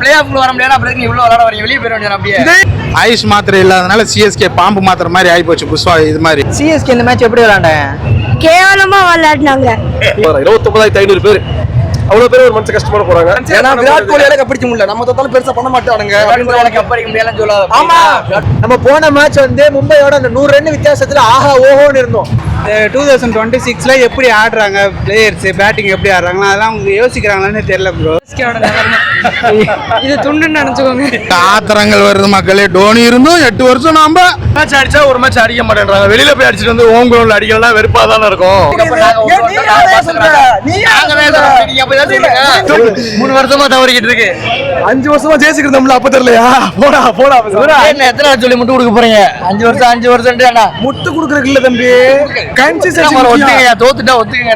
Play ஆஃப்ல வர முடியாது அப்புறம் இவ்வளவு விளையாட வரீங்க வெளியே போயிட வேண்டியது அப்படியே ஐஸ் மாத்திரை இல்லாதனால சிஎஸ்கே பாம்பு மாத்திரை மாதிரி ஆகி போச்சு புஷ்வா இது மாதிரி. சிஎஸ்கே இந்த மேட்ச் எப்படி விளையாண்டாங்க? கேவலமா விளையாடினாங்க. 29,500 பேர் அவ்வளவு பேர் ஒரு மனசு கஷ்டப்பட போறாங்க. ஏன்னா விராட் கோலியால கப் அடிக்க முடியல, நம்ம தொட்டாலும் பெருசா பண்ண மாட்டானுங்க. கப் அடிக்க முடியலன்னு சொல்லாத. ஆமா, நம்ம போன மேட்ச் வந்து மும்பையோட அந்த 100 ரன் வித்தியாசத்துல ஆஹா ஓஹோன்னு இருந்தோம். 2026ல எப்படி ஆடுறாங்க பிளேயர்ஸ், பேட்டிங் எப்படி ஆடுறாங்களா அதெல்லாம் அவங்க யோசிக்கிறாங்களான்னு தெரியல ப்ரோ. இது துண்டுன்னு நினைச்சுக்கோங்க. ஆத்திரங்கள் வருது மக்களே. டோனி இருந்தும் 8 வருஷம் நாம மேட்ச் அடிச்சா ஒரு மேட்ச் அடிக்க மாட்டேன்றாங்க. வெளியில போய் அடிச்சிட்டு வந்து ஹோம் கிரவுண்ட்ல அடிக்கலாம் வெறுப்பா தானே இருக்கும். 3 வருஷமா தவறிக்கிட்டு இருக்கு. 5 வருஷமா ஜெயிச்சுக்கிட்டு அப்ப தெரியலையா? போடா போடா எத்தனை சொல்லி முட்டு கொடுக்க போறீங்க? 5 வருஷம் முட்டு குடுக்கறதுக்கு இல்ல தம்பி, ஒத்துக்கங்க. தோத்துட்டா ஒத்துக்கங்க.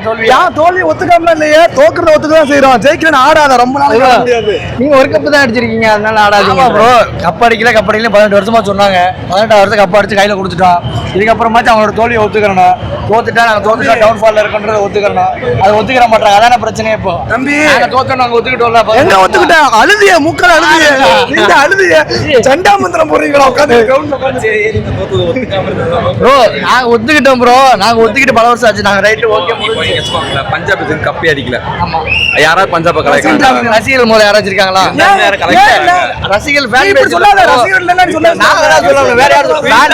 தோல்வி ஒத்துக்காமல இல்லையா, தோக்குறத ஒத்துக்கதான் செய்யறோம். ஜெயிக்கிறேன்னு ஆடாத ரொம்ப நாளைக்கு ஆட முடியாது. நீங்க ஒரு கப் தான் அடிச்சிருக்கீங்க, அதனால ஆடாதீங்க ப்ரோ. கப் அடிக்கல 18 வருஷமா சொன்னாங்க. 18 வருஷம் கப் அடிச்சு கையில கொடுத்துட்டோம். இதுக்கப்புறமாச்சும் அவங்களோட தோல்வியை ஒத்துக்கிறணும். தோத்துட்டா நாங்க தோத்துட்டா டவுன் ஃபால்ல இருக்குன்றத ஒத்துக்கிறணும். அதை ஒத்துக்கிற மாட்டாங்க, அதான பிரச்சனையே. இப்போ தம்பி நாங்க தோக்கணும், நாங்க ஒத்துக்கிட்டோம்ல. எங்க ஒத்துக்கிட்ட? அழுதிய மூக்கல அழுதிய நீங்க அழுதிய சண்டா மந்திரம் போறீங்களா? உட்கார்ந்து கிரவுண்ட்ல உட்கார்ந்து ப்ரோ நாங்க ஒத்துக்கிட்டோம் ப்ரோ. நாங்க ஒத்துக்கிட்டு பல வருஷம் ஆச்சு. நாங்க ரைட் ஓகே. பஞ்சாப் இதுக்கு கப்பே அடிக்கல. ஆமா, யாராவது பஞ்சாப் கலாய்க்கிறாங்க. ரசிகர்கள் மூலம் யாராச்சும் இருக்காங்களா? ரசிகர்கள் ஃபேன் பேஜ் சொல்லாத. ரசிகர்கள் இல்லன்னு சொல்லாத. நாங்க தான் சொல்றோம். வேற யாரும் ஃபேன்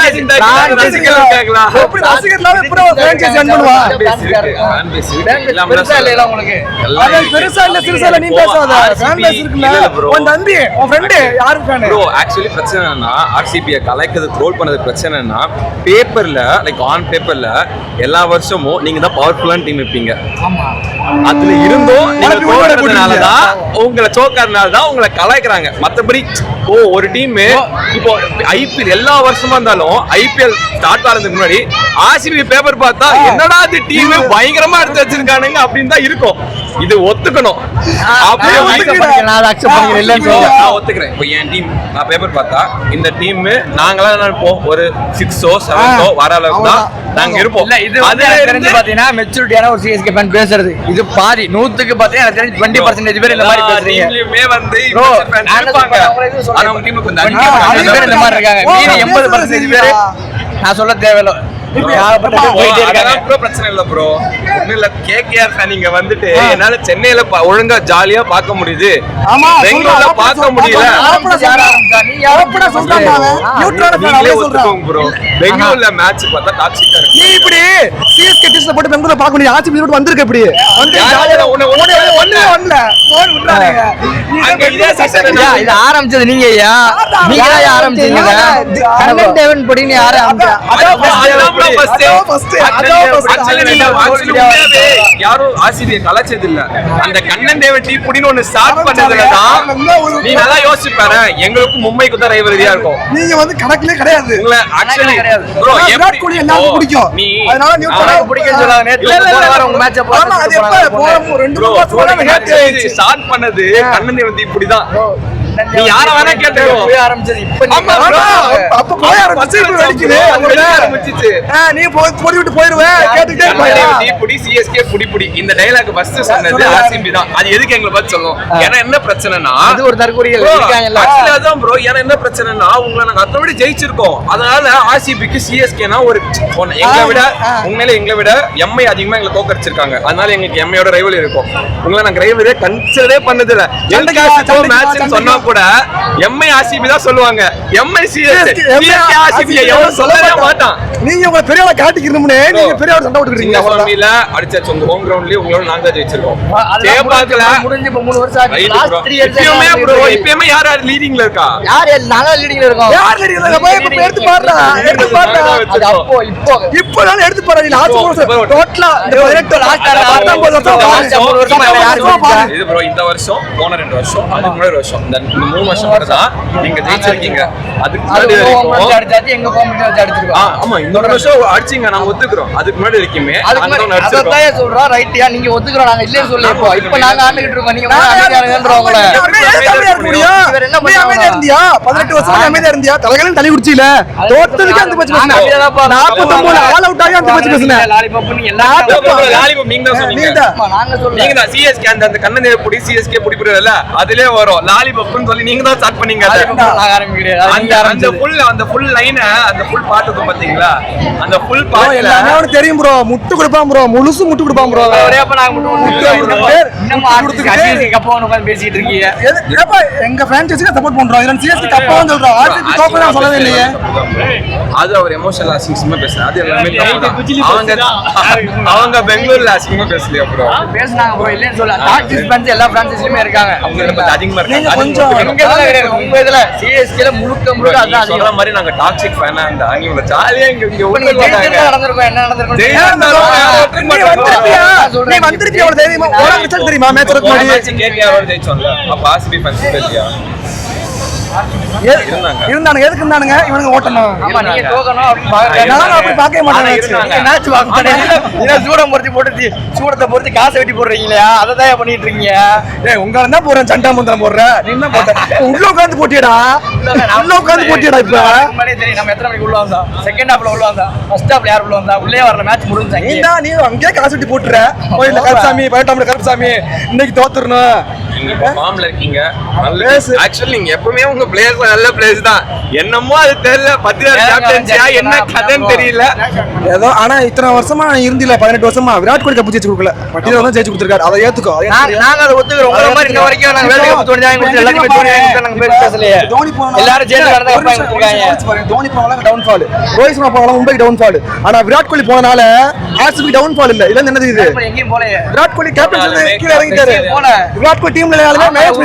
ரசிகர்கள் கேட்கல. எப்படி ரசிகர்களால எப்போ ஃபிரான்ச்சைஸ் ரன் பண்ணுவா? ஃபேன் பேஜ் இல்லாம பெருசா இல்ல உங்களுக்கு. அது பெருசா இல்ல சிறுசா இல்ல, நீ பேசாத. ஃபேன் பேஜ் இருக்குல, உன் தம்பி உன் ஃப்ரெண்ட் யாரு ஃபேன்? ப்ரோ ஆக்சுவலி பிரச்சனை என்னன்னா ஆர்சிபியை கலைக்கிறது ட்ரோல் பண்ணது பிரச்சனைனா பேப்பர்ல லைக் ஆன் பேப்பர்ல எல்லா வருஷமும் நீங்க தான் பவர்ஃபுல்லான டீம் இருப்பீங்க. ஆமா, அதுல இருந்தும் நீங்க தோக்கிறதுனாலதான் உங்களை சோக்கிறதுனாலதான் உங்களை கலாய்க்கிறாங்க. மத்தபடி ஒரு டீம் இப்போ ஐபிஎல் எல்லா வருஷமா இருந்தாலும் ஐபிஎல் ஸ்டார்ட் ஆகிறதுக்கு முன்னாடி ஆர்சிபி பேப்பர் பார்த்தா என்னடா இது டீம் பயங்கரமா எடுத்து வச்சிருக்கானுங்க அப்படின்னு தான் இருக்கும். இது ஒத்துக்கணும். நான் ஒத்துக்கிறேன். இப்போ என் டீம் நான் பேப்பர் பார்த்தா இந்த டீம் நாங்களாம் நினைப்போம் ஒரு 6ஓ 7ஓ வர அளவுக்கு தான் நாங்க இருப்போம். இல்ல இது தெரிஞ்சு பாத்தீங்கன்னா மெச்சூரிட்டியான ஒரு சிஎஸ்கே ஃபேன் பேசுறது இது பாதி 100க்கு பாத்தீங்கன்னா எனக்கு தெரிஞ்சு 20% பேர் இந்த மாதிரி பேசுறீங்க. டீம்லயே வந்து ஃபேன்ஸ் இருப்பாங்க, ஆனா உங்க டீமுக்கு கொஞ்சம் பேர் இந்த மாதிரி இருக்காங்க. மீதி 80% பேர் நான் சொல்ல தேவையில்லை. பிரச்சனை இல்ல ப்ரோ. ஒண்ணுல கேகேஆர் ஃபேன் இங்க வந்துட்டு என்னால சென்னையில ஒழுங்கா ஜாலியா பார்க்க முடியுது, பெங்களூர்ல பார்க்க முடியல. பெங்களூர்ல மேட்ச் பார்த்தா டாக்ஸிக்கா இருக்கு. நீ இப்படி சிஎஸ்கே டீம்ல போட்டு பெங்களூர்ல பார்க்க முடியாது. ஆர்சிபி போட்டு வந்திருக்க இப்படி வந்து இது ஆரம்பிச்சது நீங்க ஐயா, நீங்க தான் ஆரம்பிச்சீங்க. கண்ணன் தேவன் பொடின்னு யாரு யாரும் ஆர்சிபியை கலாச்சது இல்ல. அந்த கண்ணன் தேவன் டீ புடின்னு ஒன்னு ஸ்டார்ட் பண்ணதுலதான் நீ நல்லா யோசிச்சு பாரு. எங்களுக்கும் மும்பைக்கு தான் ரைவலரியா இருக்கும். நீங்க வந்து கணக்குல கிடையாது. உங்களை ஆக்சுவலி ப்ரோ விராட் கோலி எல்லாருக்கும் பிடிக்கும். நீ அதனால நீ பிடிக்கும் சொல்லாங்க. நேத்து போன வாரம் உங்க மேட்ச் ஆமா, அது எப்ப 2 மாசம் ஸ்டார்ட் பண்ணது கண்ணன் தேவன் டீ புடிதான். நீ யார வேணா கேட்டுக்கோ. ஆரம்பிச்சது இப்ப அப்ப போய் ஆரம்பிச்சு வெடிக்குது. ஆரம்பிச்சிச்சு. நீ போடி விட்டு போயிடுவே. கேட்டுட்டே டீ புடி சிஎஸ்கே புடி புடி இந்த டயலாக் ஃபர்ஸ்ட் சொன்னது ஆர்சிபி தான். அது எதுக்கு எங்களை பத்தி சொல்லும்? ஏன்னா என்ன பிரச்சனைனா அது ஒரு தற்கொலைகள் இருக்காங்கல்ல. ஆக்சுவலி அதான் ப்ரோ. ஏன்னா என்ன பிரச்சனைனா உங்களை நாங்க அத்தோட ஜெயிச்சிருக்கோம். அதனால ஆர்சிபிக்கு சிஎஸ்கேனா ஒரு எங்களை விட உண்மையில எங்களை விட எம்ஐ அதிகமா எங்களை தோக்கடிச்சிருக்காங்க. அதனால எங்களுக்கு எம்ஐயோட ரைவல் இருக்கும். உங்களை நாங்க ரைவலே கன்சிடரே பண்ணது இல்ல. எல் கிளாசிக்கோ மேட்ச்னு சொன்னா கூட எம்ஐ ஆர்சிபி தான் சொல்லுவாங்க. எம்ஐ சிஎஸ்கே ஆர்சிபி எவனும் சொல்லவே மாட்டான். நீங்க உங்க பெரியவள காட்டிக்கிறணும்னே. நீங்க பெரியவள சண்டை போட்டுக்கிறீங்க. ஃபேமிலில அடிச்சாச்சு உங்க ஹோம் கிரவுண்ட்லயே உங்களோட நாங்க ஜெயிச்சிருக்கோம். சேப்பாக்கல முடிஞ்சு 3 வருஷம் ஆச்சு. லாஸ்ட் 3 இயர்ஸ் இப்பமே ப்ரோ இப்பமே யார் லீடிங்ல இருக்கா? யார் நாங்க லீடிங்ல இருக்கோம். யார் லீடிங்ல இருக்கா? போய் இப்ப எடுத்து பாருடா. எடுத்து பாருடா. இப்போ நான் எடுத்து பாருடா. லாஸ்ட் 3 வருஷம் டோட்டலா இந்த 18 லாஸ்ட் 19 வருஷம் யார் இது ப்ரோ இந்த வருஷம் போன 2 வருஷம் அதுக்கு முன்னாடி வருஷம் இந்த 3 வருஷம் தான் நீங்க ஜெயிச்சிருக்கீங்க. அதுக்கு முன்னாடி வரைக்கும் அடிச்சாச்சு எங்க கோமிட்டி வச்சு அடிச்சிருக்கோம். ஆமா இந்த வருஷம் அடிச்சீங்க நாங்க ஒத்துக்குறோம். அதுக்கு முன்னாடி வரைக்குமே அததான் சொல்றோம். ரைட்யா நீங்க ஒத்துக்குறோம். நாங்க இல்லன்னு சொல்லி இப்போ நாங்க ஆண்டுகிட்டு இருக்கோம். நீங்க அமைதியாங்கன்றவங்கள என்ன அமைதியா இருந்தியா? 18 வருஷம் அமைதியா இருந்தியா? தலைகளும் தலை குடிச்சில தோத்ததுக்கு அந்த பச்சை பேசுன 49 ஆல் அவுட் ஆகி அந்த பச்சை பேசுன லாலிபாப் நீங்க லாலிபாப் நீங்க தான் சொன்னீங்க. நாங்க சொல்றோம். நீங்க தான் சிஎஸ்கே அந்த கண்ணன் புடி சிஎஸ்கே புடி புரியல அதுலயே வரும் லாலிபாப் இருக்குன்னு சொல்லி நீங்க தான் ஸ்டார்ட் பண்ணீங்க அந்த ஃபுல் லைனை அந்த ஃபுல் பாட்டுக்கு பாத்தீங்களா அந்த ஃபுல் பாட்டு எல்லாமே அவனுக்கு தெரியும் ப்ரோ. முட்டு கொடுப்பான் ப்ரோ, முழுசு முட்டு கொடுப்பான் ப்ரோ. பேசிட்டு இருக்கீங்க எங்க பிரான்ச்சைஸிக்கு சப்போர்ட் பண்றோம். இதுல சிஎஸ்கே கப்பா வந்து சொல்றோம். ஆர்சிபி தோக்கணும் சொல்லவே இல்லையே. அது அவர் எமோஷனல் அசிங்கமா பேசுறாரு. அது எல்லாமே அவங்க பெங்களூர்ல அசிங்கமா பேசலையா ப்ரோ? பேசுனாங்க ப்ரோ, இல்லன்னு சொல்ல. டாக்டிக்ஸ் ஃபேன்ஸ் எல்லா பிரான்ச்சைஸ்லயுமே இருக்காங்க. அவங்க ரொம்ப அதிகமா நீங்க இருக்காங்க. கொஞ்சம் உங்க இதுல சிஎஸ்கேல முழுக்க முழுக்க அதான் சொல்ற மாதிரி நாங்க டாக்ஸிக் ஃபேனா இருந்தா நீங்க ஜாலியா இங்க நடந்திருக்கும். என்ன நடந்திருக்கும்? நீ வந்திருப்பியா? அவ்வளவு தைரியமா ஓரா ரிசல்ட் தெரியுமா? மேட்ச் இருக்கு முன்னாடி கேகேஆர் ஜெயிச்சோம்ல. அப்ப ஆர்சிபி ஃபேன்ஸ் இல்லையா இருந்தானுங்க. எதுக்கு இருந்தானுங்க? இவனுங்க ஓட்டணும். ஆமா, நீங்க தோக்கணும் அப்படி பாக்க நானும் அப்படி பார்க்கவே மாட்டேன். மேட்ச் வாங்க சூடம் பொறுத்து சூடத்தை பொறுத்து காசை வெட்டி போடுறீங்களா? அதை தான் பண்ணிட்டு இருக்கீங்க. ஏய், உங்களை தான் போறேன், சண்டா மந்திரம் போடுறேன். நீ என்ன போட்ட? உள்ள உட்காந்து போட்டியடா, உள்ள உட்காந்து போட்டியடா. இப்ப முன்னாடியே தெரியும் நம்ம எத்தனை மணிக்கு உள்ள வந்தோம். செகண்ட் ஹாஃப்ல உள்ள வந்தோம். ஃபர்ஸ்ட் ஹாஃப்ல யார் உள்ள வந்தா? உள்ளே வரல, மேட்ச் முடிஞ்சாங்க. நீ அங்கேயே காசு வெட்டி போட்டுற. கோயில்ல கருப்சாமி, பயட்டாமல கருப்சாமி இன்னைக்கு தோத்துறணும். நீங்க ஃபார்ம்ல இருக்கீங்க. ஆக்சுவலி நீங்க எப்பவுமே உங்க பிளேயர்ஸ் நல்ல பிளேயர்ஸ் தான். என்னமோ அது தெரியல. 10 கேப்டன்சியா என்ன கதைன்னு தெரியல. ஏதோ ஆனா இத்தனை வருஷமா இருந்தில 18 வருஷமா விராட் கோலி கப் ஜெயிச்சு கொடுக்கல. பட்டியல தான் ஜெயிச்சு கொடுத்திருக்காரு. அதை ஏத்துக்கோ. நாங்க அதை ஒத்துக்கிறோம். உங்கள மாதிரி இன்ன வரைக்கும் நாங்க வேர்ல்ட் கப் தோனி தான் கொடுத்து எல்லாரும் தோனி நாங்க பேர் பேசலையே. தோனி போனா எல்லாரும் ஜெயிச்சு வரதா இருக்காங்க. தோனி போனால டவுன் ஃபால். ரோஹித் சர்மா போனால மும்பை டவுன் ஃபால். ஆனா விராட் கோலி போனால ஆர்சிபி டவுன் ஃபால் இல்ல. இல்ல என்னது இது? எங்கேயும் போலையே. விராட் கோலி கேப்டன் கீழ இறங்கிட்டாரு. விராட் கோலி டீம்ல யாருமே மேட்ச்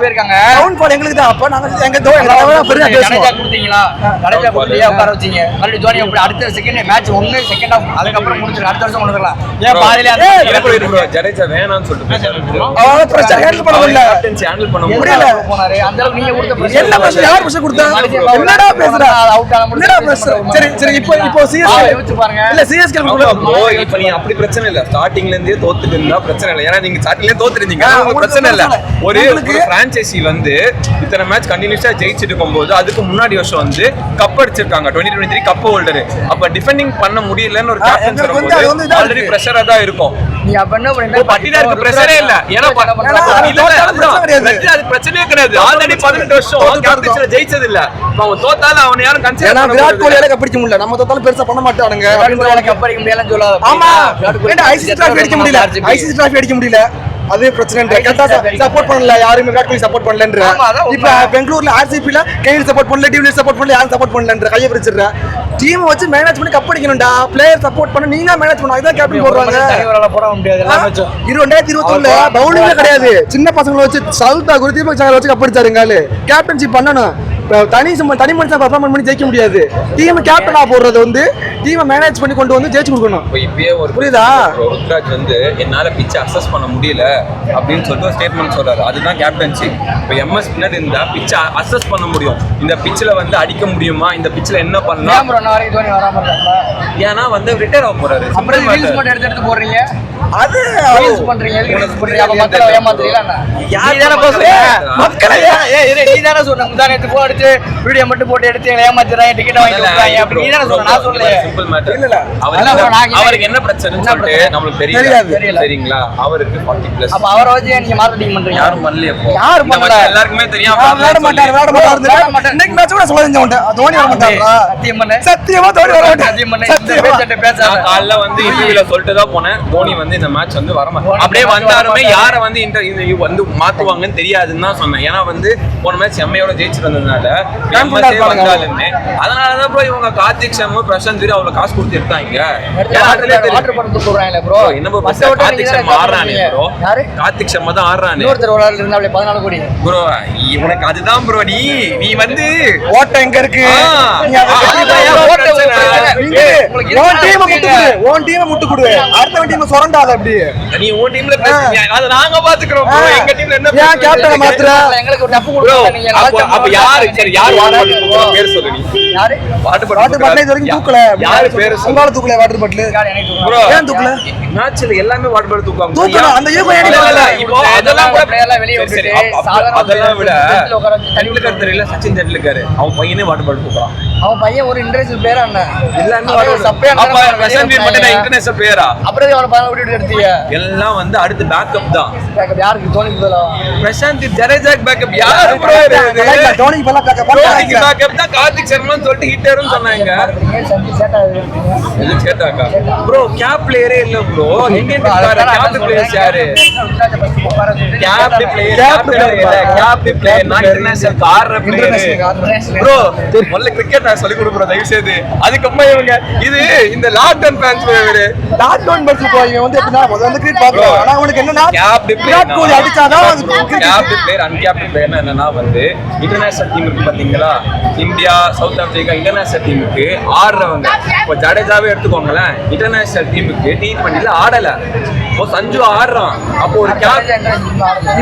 போயிருக்காங்க. டவுன் ஃபால் எங்களுக்கு தான். அப்ப நாங்க எங்க பெரிய கடைஜா கொடுத்தீங்களா? கடைஜா கொடுத்தியா உட்கார வச்சீங்க. மறுபடியும் தோனி அப்படி அடுத்த செகண்ட் மேட்ச் ஒன்னு செகண்ட் ஹாஃப் அதுக்கப்புறம் முடிச்சிரு. அடுத்த வருஷம் கொண்டுக்கலாம். ஏன் பாதியில ஜடேஜா வேணாம்னு சொல்லிட்டு அவர பிரஷர் ஹேண்டில் பண்ண முடியல. கேப்டன்சி ஹேண்டில் பண்ண முடியல. போனாரு. அந்த அளவுக்கு நீங்க கொடுத்த பிரஷர் என்ன பிரஷர்? யார் பிரஷர் கொடுத்தா? என்னடா பேசுற? அவுட் ஆன என்னடா பிரஷர்? சரி இப்போ சிஎஸ்கே யோசிச்சு பாருங்க. இல்ல சிஎஸ்கே இப்ப நீ அப்படி பிரச்சனை இல்ல. ஸ்டார்டிங்ல இருந்தே தோத்துட்டு இருந்தா பிரச்சனை இல்ல. ஏன்னா நீங்க ஸ்டார்டிங்ல தோத்துறீங்க. உங்களுக்கு பிரச்சனை இல்ல. ஒரு பிரான்ச்சைசி வந்து இத்தனை மேட்ச் கண்டினியூஸா ஜெயிச்சிட்டு இருக்கும்போது அதுக்கு முன்னாடி வருஷம் வந்து கப் அடிச்சிருக்காங்க. 2023 கப் ஹோல்டர். அப்ப டிஃபெண்டிங் பண்ண முடியலன்னு ஒரு கேப்டன் சொல்லும்போது ஆல்ரெடி பிரஷரா தான் இருக்கும். நீ அப்ப என்ன பண்றீங்க? பட்டினருக்கு பிரஷரே இல்ல. ஏன்னா அது பிரச்சனையே கிடையாது. ஆல்ரெடி 18 வருஷம் கேப்டன்சில ஜெயிச்சது இல்ல. அவங்க தோத்தாலும் அவனை யாரும் கன்சிடர் ஏன்னா விராட் கோலியால கப் அடிக்க முடியல. நம்ம தோத்தாலும் பெருசா பண்ண மாட்டானுங்க. கப் அடிக்க முடியலன்னு சொல்லாத. ஆமா, ஐசிசி டிராஃபி அடிக்க முடியல. ஐசிசி டிராஃபி அடிக்க முடியல. அது பிரச்சனை. சப்போர்ட் பண்ணல. யாருமே விராட் கோலி சப்போர்ட் பண்ணலன்ற. இப்ப பெங்களூர்ல ஆர்சிபில கேஎல் சப்போர்ட் பண்ணல, டிவிலியர்ஸ் சப்போர்ட் பண்ணல, யாரும் சப்போர்ட் பண்ணலன்ற. கையை பிரிச்சிடுற. டீம் வச்சு மேனேஜ் பண்ணி கப் அடிக்கணும்டா. பிளேயர் சப்போர்ட் பண்ண நீங்க மேனேஜ் பண்ணணும். இதான் கேப்டன் போடுறாங்க. போட முடியாது. எல்லா மேட்சும் 2021ல பவுலிங்ல கிடையாது. சின்ன பசங்களை வச்சு சவுத்தா குரு தீபக் சாகர் வச்சு கப் அடிச்சாருங்க. கேப்டன்ஷிப் பண்ணணும். தனி மனுஷன் பர்ஃபார்மன்ஸ் பண்ணி ஜெயிக்க முடியாது. டீம் கேப்டனா போடுறது வந்து டீமை மேனேஜ் பண்ணி கொண்டு வந்து ஜெயிச்சு கொடுக்கணும். இப்பயே ஒரு புரியுதா? ருத்ராஜ் வந்து என்னால பிச்சை அக்சஸ் பண்ண முடியல அப்படின்னு சொல்லிட்டு ஸ்டேட்மெண்ட் சொல்றாரு. அதுதான் கேப்டன்சி. இப்போ எம்எஸ் பின்னாடி இருந்தா பிச்சை அக்சஸ் பண்ண முடியும். இந்த பிச்சில் வந்து அடிக்க முடியுமா? இந்த பிச்சில் என்ன பண்ணலாம்? ஏன்னா வந்து ரிட்டையர் ஆக போறாரு. அப்புறம் ரீல்ஸ் மட்டும் எடுத்து போடுறீங்க. அது ரீல்ஸ் பண்றீங்க. அப்ப மக்களை ஏமாத்துறீங்களா? மக்களை நீ தானே சொன்ன முந்தானத்து போன் எடுத்து வீடியோ மட்டும் போட்டு எடுத்து ஏமாத்துறாங்க, டிக்கெட் வாங்கி கொடுக்குறாங்க. அப்படி நீ தானே சொன்ன. நான் சொல்லல. Simple matter. இல்ல அவருக்கு என்ன பிரச்சனைன்னு சொல்லிட்டு நம்மளுக்கு தெரியல. சரிங்களா? அவருக்கு 40+. அப்ப அவரை வச்சு நீங்க மார்க்கெட்டிங் பண்றீங்க. யாரும் பண்ணல. எப்போ யாரு பண்ணல? எல்லாருக்குமே தெரியும். விளையாட மாட்டாரு. இன்னைக்கு மேட்ச் கூட சொல்ல தோனி வர மாட்டாரா? சத்தியம் பண்ணு. சத்தியமா தோனி வர மாட்டாரு. சத்தியம் பண்ணு. இந்த பேசாத. நான் காலைல வந்து இன்டர்வியூல சொல்லிட்டு தான் போனேன். தோனி வந்து இந்த மேட்ச் வந்து வரமாட்டாரு. அப்படியே வந்தாருமே யாரை வந்து இன்டர்வியூ வந்து மாத்துவாங்கன்னு தெரியாதுன்னு தான் சொன்னேன். ஏன்னா வந்து போன மேட்ச் எம்ஐயோட ஜெயிச்சுட்டு வந்ததுனால வந்தாலுமே அதனாலதான் ப்ரோ இவங்க கார்த்திக் சர்மா பிரசாந்த் வீர் அவ்வளவு காசு கொடுத்து எடுத்தாங்க. வாட்டர் படத்து போறாங்களே ப்ரோ. என்ன ப்ரோ கார்த்திக் சர்மா ஆடுறானே ப்ரோ. கார்த்திக் சர்மா தான் ஆடுறானே. இன்னொருத்தர் விளையாடுறது இருந்தா 14 கோடி ப்ரோ. இவனுக்கு அதுதான் ப்ரோ. நீ வந்து ஓட்ட எங்க இருக்கு? உன் டீமை முட்டு கொடு. அடுத்த டீமை சொரண்டாத. அப்படி நீ உன் டீம்ல அத நாங்க பாத்துக்கிறோம் ப்ரோ. எங்க டீம்ல என்ன ஏன் கேப்டனை மாத்துற? எங்களுக்கு ஒரு டப்பு கொடுங்க. அப்ப யாரு சரி யார் வாட்டர் பாட்டில் பேர் சொல்லு. நீ யாரு வாட்டர் பாட்டில் இது வரைக்கும் தூக்கல. யாரு பேர் உங்களால தூக்கல வாட்டர் பாட்டில்? ப்ரோ ஏன் தூக்கல? மேட்ச்ல எல்லாமே வாட்டர் பாட்டில் தூக்குவாங்க. தூக்கல. அந்த யூகோ ஏன் இல்ல? இப்போ அதெல்லாம் கூட பிளேயர்லாம் வெளிய விட்டுட்டு அதெல்லாம் விட டெண்டுல்கர் தெரியல. சச்சின் டெண்டுல்கர் அவன் பையனே வாட்டர் பாட்டில் தூக்குறான். அவன் பையன் ஒரு இன்டர்நேஷனல் பிளேயர் அண்ணா. எல்லாமே அப்ப பிரசாந்த் வீர் மட்டும் இன்டர்நேஷனல் பிளேயரா? அப்புறம் அவன 14 கோடி எடுத்தீங்க. எல்லாம் வந்து அடுத்து பேக்கப் தான். யாருக்கு? தோனி பதிலா பிரசாந்த் ஜடேஜா பேக்கப் யார்? தோனிக்கு பல பேக்கப் தான் கார்த்திக் சர்மான்னு சொல்லிட்டு ஹிட்டர்னு சொன்னாங்க. இது சேட்டாக்கா ப்ரோ கேப் பிளேயரே இல்ல ப்ரோ. எங்க இருக்காரு கேப் பிளேயர்ஸ் யாரு? கேப் பிளேயர் நான் இன்டர்நேஷனல் ஆடுற பிளேயர் ப்ரோ. முதல்ல கிரிக்கெட் நான் சொல்லி கொடுக்குறேன் தயவு செய்து. அதுக்கப்புறம் இவங்க இது இந்த லாக்டவுன் ஃபேன்ஸ் இவரு லாக்டவுன் பஸ் போய் வந்து எப்படின்னா வந்து கிரிக்கெட் பாக்குறாங்க. ஆனா உங்களுக்கு என்னன்னா Virat Kohli அடிச்சாதான் gap player uncapped player என்னன்னா வந்து இன்டர்நேஷனல் டீம் இருக்கு பாத்தீங்களா, இந்தியா சவுத் ஆப்பிரிக்கா இன்டர்நேஷனல் டீமுக்கு ஆடுறவங்க. இப்போ ஜடேஜாவே எடுத்துக்கோங்களேன், இன்டர்நேஷனல் டீமுக்கு T20ல ஆடல. இப்போ சஞ்சு ஆடுறான். அப்போ ஒரு கேப்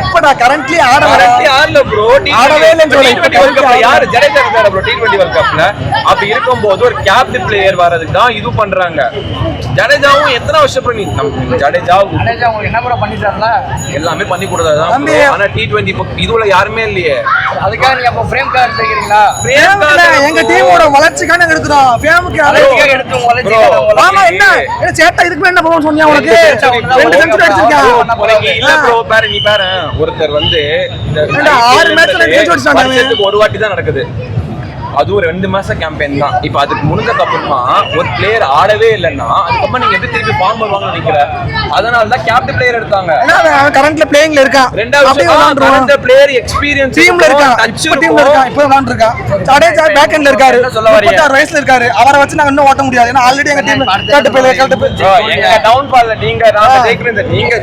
இப்படா கரண்ட்லி ஆடல ப்ரோ. ஆடவே இல்லைன்னு சொல்றேன். யாரு ஜடேஜா இருக்காரு ப்ரோ T20 வேர்ல்ட் கப்ல. அப்படி இருக்கும்போது ஒரு கேப்டன் பிளேயர் வர்றதுக்கு தான் இது பண்றாங்க. ஜடேஜாவும் எத்தனை வருஷம் பண்ணி ஜடேஜா என்ன கூட பண்ணிட்டாருல எல்லாமே பண்ணி கொடுத்ததுதான். ஆனா T20 இதுல யாருமே இல்லையே. அதுக்காக நீங்க அப்போ ஃப்ரேம் கார்டு எடுக்கிறீங்களா? எங்க டீமோட வளர்ச்சிக்கான எடுத்துறோம். ஃபேமுக்கு எடுத்து வளர்ச்சி. ஆமா என்ன சேட்டா இதுக்கு என்ன பண்ணுவோம் சொன்னியா உனக்கு? 2 செஞ்சுரி அடிச்சிருக்கான். இல்ல ப்ரோ பாரு நீ பாரு ஒருத்தர் வந்து 6 மேட்ச்ல 2 செஞ்சுரி அடிச்சாங்க. ஒரு வாட்டி தான் நடக்குது. அதுவும் 2 மாசம் கேம்பெயின் தான். இப்ப அதுக்கு முன்னதுக்கு அப்புறமா ஒரு பிளேயர் ஆடவே இல்லைன்னா அதுக்கப்புறம் நீங்க எப்படி திருப்பி ஃபார்ம் பண்ணுவாங்கன்னு நினைக்கிறேன். அதனால தான் கேப்டன் பிளேயர் எடுத்தாங்க. கரண்ட்ல பிளேயிங்ல இருக்கான். ரெண்டாவது பிளேயர் எக்ஸ்பீரியன்ஸ் டீம்ல இருக்கான். இப்ப டீம்ல இருக்கான். இப்போ விளையாண்டு இருக்கான். ஜடேஜா பேக் எண்ட்ல இருக்காரு. 36 வயசுல இருக்காரு. அவரை வச்சு நாங்க இன்னும் ஓட்ட முடியாது. ஏன்னா ஆல்ரெடி எங்க டீம்ல கரெக்ட் பிளேயர் எங்க டவுன் ஃபால்ல நீங்க நாங்க ஜெயிக்கிறது நீங்க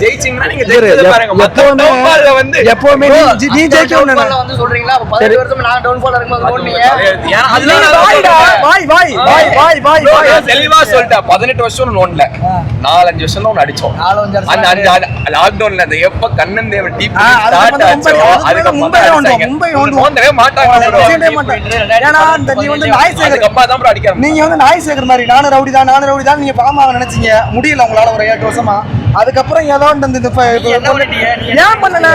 ஜெயிச்சீங்கன்னா நீங்க ஜெயிச்சது பாருங்க. டவுன் ஃபால்ல வந்து எப்பவுமே நீ ஜெயிக்கணும் வந்து சொல்றீங்களா? 18 வருஷம் நான் டவுன் ஃபால் இருக்கும்போது ஓடுனீங்க. தெளிவா சொல்லிட்டேன். 18 வருஷம் நோண்டல 4-5 வருஷம் தான் அடிச்சோம். லாக்டவுன்ல எப்ப கண்ணன் தேவன் டீம் ஸ்டார்ட் ஆச்சோ அதுக்கு மும்பை நோண்டவே மாட்டாங்க. நீங்க வந்து நாய் சேகர் மாதிரி நானும் ரவுடி தான் நீங்க பாமா நினைச்சீங்க. முடியல உங்களால ஒரு 8 வருஷமா. அதுக்கப்புறம் ஏதோ ஏன் பண்ணல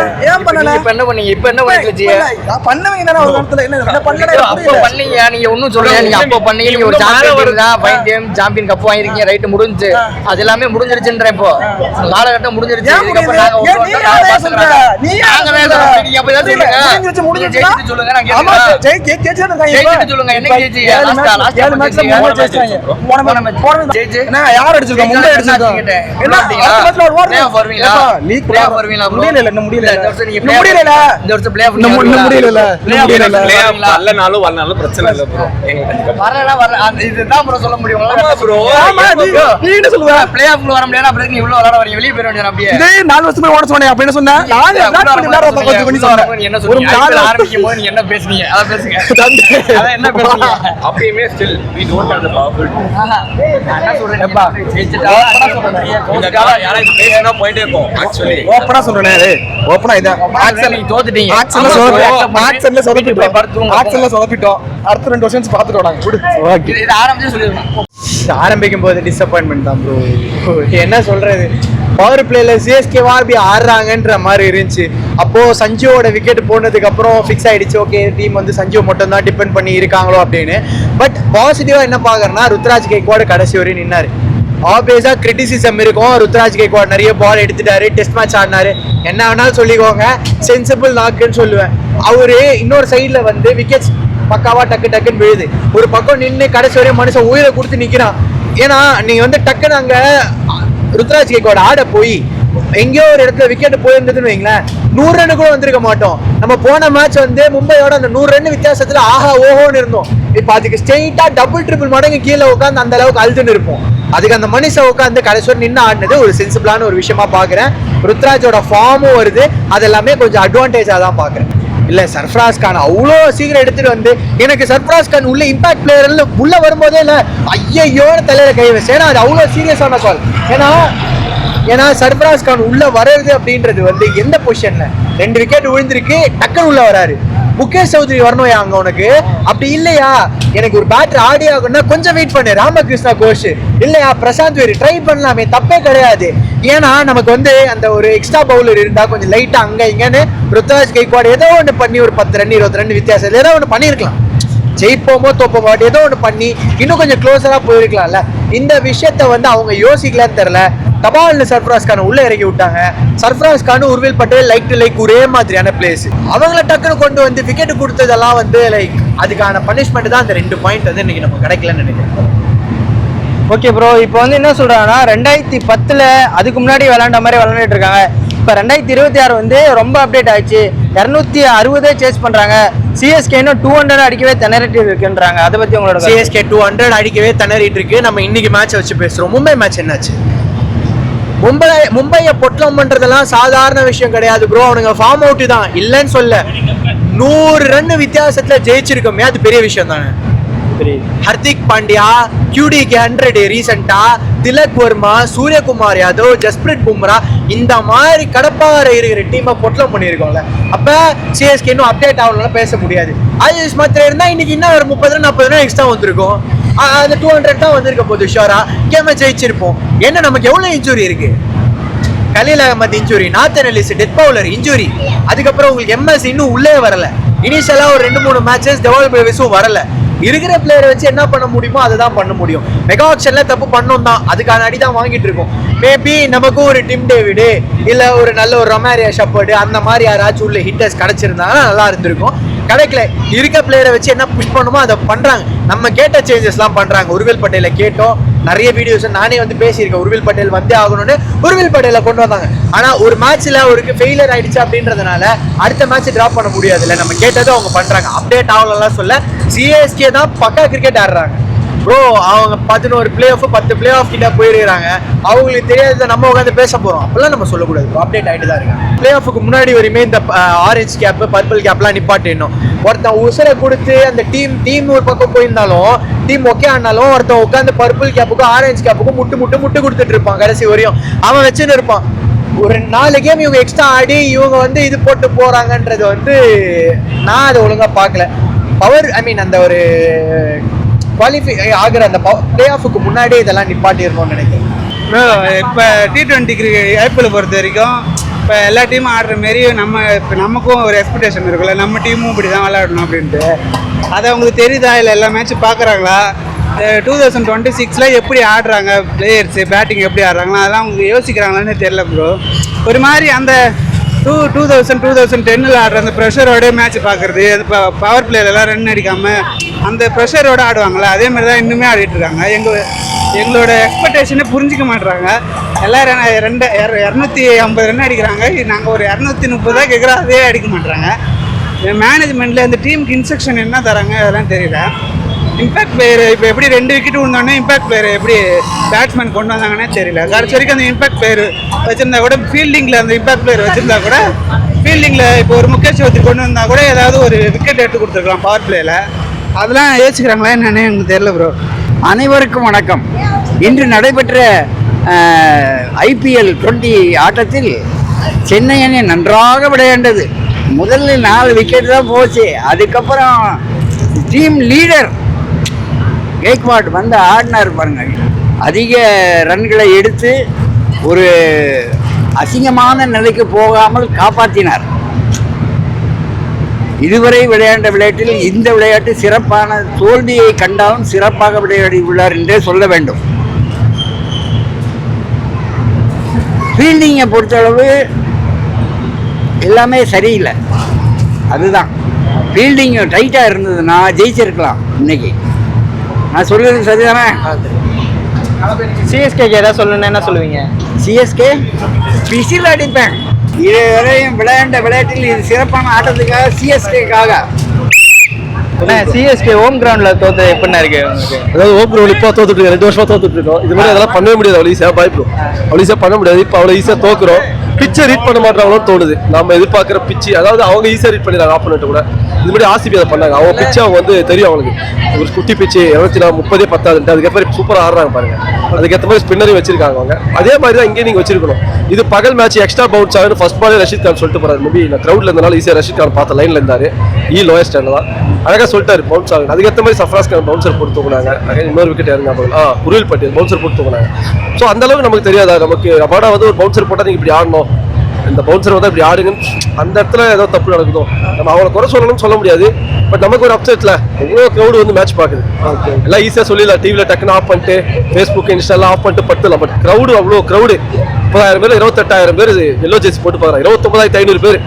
இப்ப என்ன பண்ணீங்க? இப்ப என்ன பண்ணிட்டு பண்ணவங்க தானே ஒரு இடத்துல என்ன பண்ணல. அப்போ பண்ணீங்க நீங்க ஒண்ணும் சொல்லுங்க. நீங்க அப்போ பண்ணீங்க. நீங்க ஒரு சாம்பியன் தான் 5 டைம் சாம்பியன் கப் வாங்கிருக்கீங்க. ரைட் முடிஞ்சு அது எல்லாமே முடிஞ்சிருச்சுன்ற. இப்போ காலகட்டம் முடிஞ்சிருச்சு. இதுக்கப்புறம் நாங்க சொல்லுங்க நான் கேக்குறேன். சொல்லுங்க என்ன கேஜி யார் அடிச்சிருக்கோம்? மும்பை அடிச்சிருக்கோம். பிரச்சனை இல்ல ப்ரோ. இதுதான் ப்ரோ சொல்ல முடியும். நீ என்ன சொல்லுவ? பிளே ஆஃப்ல வர முடியாது. அப்புறம் நீ இவ்வளவு விளையாட வரீங்க. வெளிய போயிட வேண்டியது அப்படியே. இதே 4 வருஷமா ஓட சொன்னேன். அப்ப என்ன சொன்ன? நான் என்ன சொன்னீங்க? ஐபிஎல் ஆரம்பிக்கும் போது நீங்க என்ன பேசுனீங்க? அத பேசுங்க. அத என்ன பேசுனீங்க? அப்பயுமே still we don't have the power. என்ன சொல்றீங்கப்பா? ஜெயிச்சிட்டா இந்த கால யாராவது பேசினா போயிட்டே இருக்கும். ஆக்சுவலி ஓபனா சொல்றேனே. ஓபனா இத ஆக்சன் நீங்க தோத்துட்டீங்க. ஆக்சன்ல சொதப்பிட்டோம். அடுத்த 2 வருஷம் பாத்துட்டு வராங்க. குடு. ஓகே. இது ஆரம்பிச்சு சொல்லிருங்க. ஆரம்பிக்கும் போது டிசப்பாயின்மெண்ட் தான் ப்ரோ. என்ன சொல்றது, பவர் பிளேல சிஎஸ்கேவா அப்படி ஆடுறாங்கன்ற மாதிரி இருந்துச்சு. அப்போ சஞ்சுவோட விக்கெட் போனதுக்கு அப்புறம் ஃபிக்ஸ் ஆயிடுச்சு. ஓகே டீம் வந்து சஞ்சு மட்டும் தான் டிபெண்ட் பண்ணி இருக்காங்களோ அப்படின்னு. பட் பாசிட்டிவா என்ன பாக்குறேன்னா ருத்ராஜ் கெய்க்வாட் கடைசி வரையும் நின்னாரு. ஆப்வியஸா கிரிட்டிசிசம் இருக்கும். ருத்ராஜ் கெய்க்வாட் நிறைய பால் எடுத்துட்டாரு, டெஸ்ட் மேட்ச் ஆடினாரு, என்ன வேணாலும் சொல்லிக்கோங்க, சென்சிபிள் நாக்குன்னு சொல்லுவேன். அவரு இன்னொரு சைட்ல வந்து விக்கெட்ஸ் பக்காவா டக்குன்னு விழுது. ஒரு பக்கம் நின்று கடைசி வரையும் மனுஷன் உயிரை கொடுத்து நிக்கிறான். ஏன்னா நீங்க வந்து டக்குன்னு அங்க ருத்ராஜ் கெய்க்வாட் ஆட போய் எங்கேயோ ஒரு இடத்துல விக்கெட் போயிருந்ததுன்னு வைங்களேன், 100 ரன் கூட வந்திருக்க மாட்டோம். நம்ம போன மேட்ச் வந்து மும்பையோட அந்த 100 ரன் வித்தியாசத்துல ஆஹா ஓஹோன்னு இருந்தோம். இப்ப அதுக்கு ஸ்ட்ரெயிட்டா டபுள் ட்ரிபிள் மடங்கு கீழே உட்காந்து அந்த அளவுக்கு அழுதுன்னு இருப்போம். அதுக்கு அந்த மனுஷன் உட்காந்து கடைசி வரை நின்று ஆடினது ஒரு சென்சிபிளான ஒரு விஷயமா பாக்குறேன். ருத்ராஜோட ஃபார்மும் வருது, அதெல்லாமே கொஞ்சம் அட்வான்டேஜா தான் பாக்குறேன். இல்ல சர்ஃப்ராஸ் கான் அவ்வளோ சீக்கிரம் எடுத்துட்டு வந்து எனக்கு சர்ஃப்ராஸ் கான் உள்ள இம்பாக்ட் பிளேயர்ல உள்ள வரும்போதே இல்ல ஐயோன்னு தலையில கை வச்சு. ஏன்னா அது அவ்வளோ சீரியஸான கால். ஏன்னா சர்ஃப்ராஸ் கான் உள்ள வர்றது அப்படின்றது வந்து எந்த பொசிஷன்ல 2 விக்கெட் விழுந்திருக்கு, டக்குன்னு உள்ள வராரு. முகேஷ் சௌத்ரி வரணும்யா அங்க உனக்கு. அப்படி இல்லையா எனக்கு ஒரு பேட்டர் ஆடி ஆகும்னா கொஞ்சம் வெயிட் பண்ணு. ராமகிருஷ்ணா கோஷ் இல்லையா பிரசாந்த் வேறு ட்ரை பண்ணலாமே, தப்பே கிடையாது. ஏன்னா நமக்கு வந்து அந்த ஒரு எக்ஸ்ட்ரா பவுலர் இருந்தா கொஞ்சம் லைட்டா அங்க இங்கன்னு ருத்ராஜ் கெய்க்வாட் ஏதோ ஒன்று பண்ணி ஒரு 10 ரன் 20 ரன் வித்தியாசம் ஏதோ ஒன்று பண்ணிருக்கலாம். ஜெயிப்போமோ தோப்போமோ ஏதோ ஒன்று பண்ணி இன்னும் கொஞ்சம் க்ளோஸரா போயிருக்கலாம்ல. இந்த விஷயத்த வந்து அவங்க யோசிக்கலன்னு தெரியல. தபால்னு சர்ஃப்ராஸ் கான் உள்ள இறக்கி விட்டாங்க. Sarfaraz Khan, Urvil Patel like to like ஒரே மாதிரியான பிளேஸ். அவங்கள டக்குன்னு கொண்டு வந்து விக்கெட் கொடுத்ததெல்லாம் வந்து லைக் அதுக்கான பனிஷ்மெண்ட் தான். அந்த 2 பாயிண்ட் வந்து இன்னைக்கு நம்ம கிடைக்கலன்னு நினைக்கிறேன். ஓகே ப்ரோ, இப்போ வந்து என்ன சொல்றாங்கன்னா 2010 அதுக்கு முன்னாடி விளையாண்ட மாதிரி விளையாண்டுட்டு இருக்காங்க. இப்போ 2026 வந்து ரொம்ப அப்டேட் ஆயிடுச்சு. 260 சேஸ் பண்றாங்க. சிஎஸ்கே இன்னும் 200 அடிக்கவே திணறிட்டு இருக்குன்றாங்க. அதை பத்தி உங்களோட சிஎஸ்கே 200 அடிக்கவே திணறிட்டு இருக்கு. நம்ம இன்னைக்கு மேட்ச் வச்சு பேசுறோம். மும்பை மேட்ச் என்னாச்சு? மும்பையை பொட்டலம் பண்றதெல்லாம் சாதாரண விஷயம் கிடையாது ப்ரோ. அவனுங்க ஃபார்ம் அவுட் தான், இல்லைன்னு சொல்ல. 100 ரன் வித்தியாசத்துல ஜெயிச்சிருக்கோமே, அது பெரிய விஷயம் தானே. ஹர்திக் பாண்டியா, QDக்கு 100 ரீசெண்டா, திலக் வர்மா, சூரியகுமார் யாதவ், ஜஸ்பிரிட் பும்ரா, இந்த மாதிரி கடப்பாறை இருக்கிற டீமை பொட்டலம் பண்ணியிருக்கோம்ல. அப்ப சிஎஸ்கே இன்னும் அப்டேட் ஆகணும்னா பேச முடியாது. ஆயுஷ் மாத்திரம் இருந்தா இன்னைக்கு இன்னும் ஒரு 30-40 ரன் எக்ஸ்ட்ரா வந்திருக்கும். அந்த 200 தான் வந்திருக்க போது ஷோரா கேம ஜெயிச்சிருப்போம். என்ன நமக்கு எவ்வளவு இன்ஜுரி இருக்கு? Khaleel Ahmed injury, Nathan Ellis death bowler injury, அதுக்கப்புறம் உங்களுக்கு MS இன்னும் உள்ளே வரல. இனிஷியலா ஒரு 2-3 மேட்சஸ் டெவலப் பேவிஸும் வரல. இருக்கிற பிளேயரை வச்சு என்ன பண்ண முடியுமோ அதை தான் பண்ண முடியும். மெகா ஆக்ஷன்ல தப்பு பண்ணோம் தான், அதுக்கான அடி தான் வாங்கிட்டு இருக்கோம். மேபி நமக்கும் ஒரு டிம் டேவிடு இல்ல ஒரு நல்ல ஒரு ரொமாரியா ஷப்பர்டு அந்த மாதிரி யாராச்சும் உள்ள ஹிட்டர்ஸ் கிடைச்சிருந்தாங்கன்னா நல்லா இருந்திருக்கும். கிடைக்கல. இருக்க பிளேயரை வச்சு என்ன புஷ் பண்ணுமோ அதை பண்றாங்க. நம்ம கேட்ட சேஞ்சஸ்லாம் பண்றாங்க. உர்வில் பட்டேலை கேட்டோம், நிறைய வீடியோஸ் நானே வந்து பேசியிருக்கேன். உர்வில் பட்டேல் வந்தே ஆகணும்னு உர்வில் பட்டேலை கொண்டு வந்தாங்க. ஆனா ஒரு மேட்ச்ல அவருக்கு ஃபெயிலியர் ஆயிடுச்சு அப்படின்றதுனால அடுத்த மேட்ச் டிராப் பண்ண முடியாதுல்ல. நம்ம கேட்டதை அவங்க பண்றாங்க. அப்டேட் ஆகலாம் சொல்ல. சிஎஸ்கே தான் பக்கா கிரிக்கெட் ஆடுறாங்க ப்ரோ. அவங்க 11 பிளே ஆஃப் 10 பிளே ஆஃப் கிட்ட போயிருக்காங்க. அவங்களுக்கு தெரியாத நம்ம உட்காந்து பேச போறோம் அப்பெல்லாம் நம்ம சொல்லக்கூடாது. அப்டேட் ஆகிட்டு தான் இருக்காங்க. பிளே ஆஃபுக்கு முன்னாடி வரையுமே இந்த ஆரஞ்சு கேப் பர்பிள் கேப்லாம் நிப்பாட்டிடணும். ஒருத்தன் உசரை கொடுத்து அந்த டீம் ஒரு பக்கம் போயிருந்தாலும் டீம் ஓகே ஆனாலும் ஒருத்தன் உட்காந்து பர்பிள் கேப்புக்கும் ஆரஞ்சு கேப்புக்கும் முட்டு கொடுத்துட்டு இருப்பான் கடைசி வரையும். அவன் வச்சுன்னு இருப்பான். ஒரு 4 கேம் இவங்க எக்ஸ்ட்ரா ஆடி இவங்க வந்து இது போட்டு போறாங்கன்றது வந்து நான் அதை ஒழுங்கா பார்க்கல. அந்த ஒரு குவாலிஃபை ஆகிற அந்த பிளே ஆஃபுக்கு முன்னாடியே இதெல்லாம் நிப்பாட்டிடணும்னு நினைக்கிறேன். இப்போ T20 ஐபிஎல் பொறுத்த வரைக்கும் இப்போ எல்லா டீமும் ஆடுற மாரி நமக்கும் ஒரு எக்ஸ்பெக்டேஷன் இருக்குல்ல. நம்ம டீமும் இப்படி தான் விளையாடணும் அப்படின்ட்டு. அது அவங்களுக்கு தெரியுதா இல்லை எல்லா மேட்சும் பார்க்குறாங்களா? 2026 எப்படி ஆடுறாங்க பிளேயர்ஸு, பேட்டிங் எப்படி ஆடுறாங்களா, அதெல்லாம் அவங்க யோசிக்கிறாங்களான்னு தெரியல ப்ரோ. ஒரு மாதிரி அந்த 2010 ஆடுற அந்த ப்ரெஷரோட மேட்ச் பார்க்குறது, அது பவர் பிளேயர்லாம் ரன் அடிக்காமல் அந்த ப்ரெஷரோடு ஆடுவாங்களா, அதே மாதிரி தான் இன்னுமே ஆடிட்டு இருக்காங்க. எங்களோட எக்ஸ்பெக்டேஷனை புரிஞ்சிக்க மாட்டுறாங்க. எல்லோரும் 250 ரன் அடிக்கிறாங்க. நாங்கள் ஒரு 230 தான் கேட்குறோம், அதே அடிக்க மாட்டுறாங்க. மேனேஜ்மெண்ட்டில் அந்த டீமுக்கு இன்ஸ்ட்ரக்ஷன் என்ன தராங்க அதெல்லாம் தெரியல. இம்பாக்ட் பிளேயர் இப்போ எப்படி 2 விக்கெட் விழுந்தோடனே இம்பாக்ட் பிளேயர் எப்படி பேட்ஸ்மேன் கொண்டு வந்தாங்கன்னே தெரியல. கடைசி வரைக்கும் அந்த இம்பாக்ட் பிளேயர் வச்சுருந்தா கூட ஃபீல்டிங்கில் அந்த இம்பாக்ட் பிளேயர் வச்சுருந்தா கூட ஃபீல்டிங்கில் இப்போ ஒரு முகேஷ் சௌத்ரி கொண்டு வந்தால் கூட ஏதாவது ஒரு விக்கெட் எடுத்து கொடுத்துருக்கலாம் பவர் பிளேயில். அதெல்லாம் யோசிக்கிறாங்களா என்னன்னு எனக்கு தெரியல ப்ரோ. அனைவருக்கும் வணக்கம். இன்று நடைபெற்ற IPL 20 ஆட்டத்தில் சென்னை அணி நன்றாக விளையாண்டது. முதலில் 4 விக்கெட் தான் போச்சு. அதுக்கப்புறம் டீம் லீடர் கேக்வாட் வந்து ஆடினார் பாருங்க. அதிக ரன்களை எடுத்து ஒரு அசிங்கமான நிலைக்கு போகாமல் காப்பாற்றினார். இதுவரை விளையாண்ட விளையாட்டில் இந்த விளையாட்டு சிறப்பான, தோல்வியை கண்டாலும் சிறப்பாக விளையாடி உள்ளார் என்றே சொல்ல வேண்டும். ஃபீல்டிங்கை பொறுத்தளவு எல்லாமே சரியில்லை. அதுதான் ஃபீல்டிங் டைட்டாக இருந்ததுன்னா ஜெயிச்சிருக்கலாம் இன்னைக்கு. நான் சொல்கிறது சரிதானே? சிஎஸ்கேக்கு ஏதாவது சொல்லணும்னா என்ன சொல்லுவீங்க? சிஎஸ்கே விசில் அடிப்பேன். இதுவரையும் விளையாண்ட விளையாட்டில் இது சிறப்பான ஆட்டத்துக்காக, சிஎஸ்கேக்காக. சிஎஸ்கே ஹோம் கிரவுண்டில் தோற்று எப்படின்னா இருக்கு உங்களுக்கு? அதாவது ஹோம் கிரவுண்ட் இப்போ தோத்துட்டு இருக்கோம், 2 வருஷமா தோத்துட்டு இருக்கோம். இது மாதிரி அதெல்லாம் பண்ணவே முடியாது. அவ்வளோ ஈஸியாக பயப்படும், அவ்வளோ ஈஸியாக பண்ண முடியாது. இப்போ அவ்வளோ ஈஸியாக தோக்குறோம். பிச்சை ரீட் பண்ண மாட்டாங்களோன்னு தோணுது. நம்ம எதிர்பார்க்குற பிச்சு, அதாவது அவங்க ஈஸியாக ரீட் பண்ணிடுறாங்க ஆப்போனன்ட் கூட. இது மாதிரி RCB அதை பண்ணாங்க. அவங்க பிச்சு அவங்க வந்து தெரியும் அவங்களுக்கு. ஒரு குட்டி பிச்சு 230 10 அதுக்கேற்ற சூப்பராக ஆடுறாங்க பாருங்க. அதுக்கேற்ற மாதிரி ஸ்பின்னரையும் வச்சிருக்காங்க அவங்க. அதே மாதிரி தான் இங்கேயும் நீங்கள் வச்சிருக்கணும். இது பகல் மேட்ச் எக்ஸ்ட்ரா பவுன்ஸ் ஆகுது. ஃபர்ஸ்ட் பாலே ரஷீத் கான் சொல்லிட்டு போறாரு. மேபி நான் க்ரௌட்ல இருந்தனால ஈஸியாக ரஷீத் கான் பார்த்த லைன்ல இருந்தாரு. லோயஸ்ட் ஸ்டாண்டில் தான் அழகாக சொல்லிட்டாரு பவுன்ஸ் ஆகுது. அதுக்கேற்ற மாதிரி சஃப்ராஸ் கான் பவுன்சர் போட்டு தூக்குனாங்க. இன்னொரு விக்கெட் இறங்க உருவில் பட்டேல் பவுன்சர் போட்டு தூக்குனாங்க. ஸோ அந்த அளவுக்கு நமக்கு தெரியாதா? நமக்கு ரபாடா வந்து ஒரு பவுன்சர் போட்டால் நீங்கள் இப்படி ஆடணும், இந்த பவுன்சர் வந்து இப்படி ஆடுங்க அந்த இடத்துல ஏதோ தப்பு நடக்குதோ நம்ம அவங்கள குறை சொல்லணும்னு சொல்ல முடியாது. பட் நமக்கு ஒரு அப்செட்ல எவ்வளோ க்ரௌடு வந்து மேட்ச் பார்க்குது. எல்லாம் ஈஸியாக சொல்லிடலாம், டிவியில் டக்குன்னு ஆஃப் பண்ணிட்டு ஃபேஸ்புக் இன்ஸ்டாலாம் ஆஃப் பண்ணிட்டு படுத்தலாம். பட் க்ரௌடு அவ்வளோ க்ரௌடு 30,000 பேர் 28,000 பேர் எல்லோ ஜெர்சி போட்டு பார்க்குறாங்க, 29,500 பேர்